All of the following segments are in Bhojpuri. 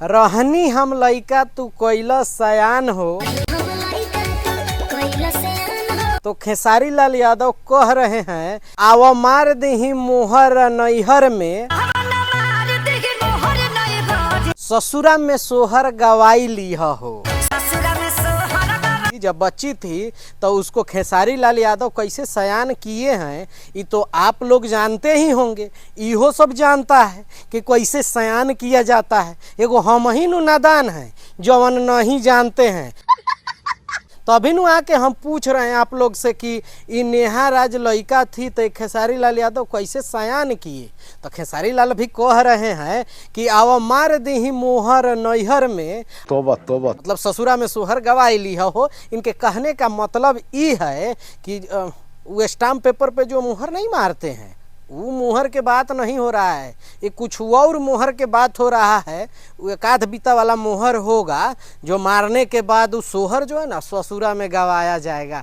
रहनी हम लइका तू कैला सयान हो। तो खेसारी लाल यादव कह रहे हैं आवा मार दही मोहर नैहर में, ससुरा में सोहर गवाई लिया हो। जब बच्ची थी तो उसको खेसारी लाल यादव कैसे सयान किए हैं ये तो आप लोग जानते ही होंगे। इहो सब जानता है कि कैसे सयान किया जाता है। एगो हम ही नादान हैं जवन नहीं जानते हैं। तभी नु आके हम पूछ रहे हैं आप लोग से कि ये नेहा राज लइका थी तो खेसारी लाल यादव कैसे सयान किए। तो खेसारी लाल भी कह रहे हैं कि आवा मार दही मोहर नैहर में, तोबा तोबा, मतलब ससुरा में सोहर गवाई लिया हो। इनके कहने का मतलब ये है कि वो स्टाम्प पेपर पे जो मुहर नहीं मारते हैं वो मुहर के बात नहीं हो रहा है, ये कुछ और मुहर के बात हो रहा है। वो एकाध बीता वाला मुहर होगा जो मारने के बाद उस सोहर जो है ना ससुरा में गवाया जाएगा।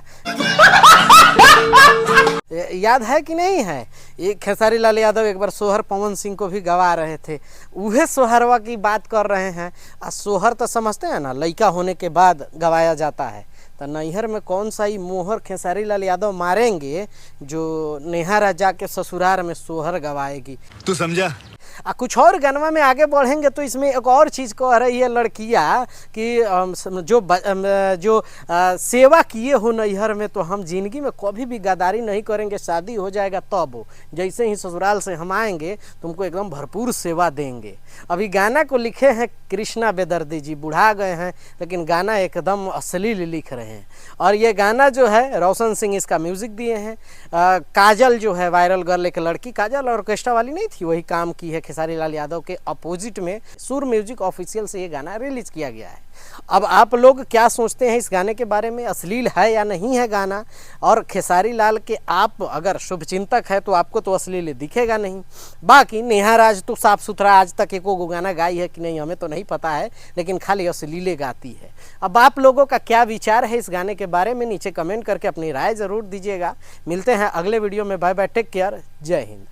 याद है कि नहीं है? ये खेसारी लाल यादव एक बार सोहर पवन सिंह को भी गवा रहे थे, वह सोहरवा की बात कर रहे हैं। सोहर तो समझते हैं ना लइका होने के बाद गवाया जाता है। तो नैहर में कौन सा ही मोहर खेसारी लाल यादव मारेंगे जो नेहा राजा के ससुराल में सोहर गवाएगी। तू समझा? कुछ और गनवा में आगे बढ़ेंगे तो इसमें एक और चीज़ कह रही है लड़कियाँ कि जो सेवा किए हो नैहर में तो हम जिंदगी में कभी भी गद्दारी नहीं करेंगे, शादी हो जाएगा तब जैसे ही ससुराल से हम आएंगे तुमको एकदम भरपूर सेवा देंगे। अभी गाना को लिखे हैं कृष्णा बेदर्दी जी, बुढ़ा गए हैं लेकिन गाना एकदम अश्लील लिख रहे हैं। और ये गाना जो है रोशन सिंह इसका म्यूज़िक दिए हैं। काजल जो है वायरल गर्ल एक लड़की, काजल ऑर्केस्ट्रा वाली नहीं थी, वही काम की है खेसारी लाल यादव के अपोजिट में। सुर म्यूजिक ऑफिशियल से ये गाना रिलीज किया गया है। अब आप लोग क्या सोचते हैं इस गाने के बारे में, अश्लील है या नहीं है गाना? और खेसारी लाल के आप अगर शुभचिंतक है तो आपको तो अश्लील दिखेगा नहीं। बाकी नेहा राज तो साफ सुथरा आज तक एको गो गाना गाई है कि नहीं हमें तो नहीं पता है, लेकिन खाली अश्लीले गाती है। अब आप लोगों का क्या विचार है इस गाने के बारे में नीचे कमेंट करके अपनी राय ज़रूर दीजिएगा। मिलते हैं अगले वीडियो में। बाय बाय, टेक केयर, जय हिंद।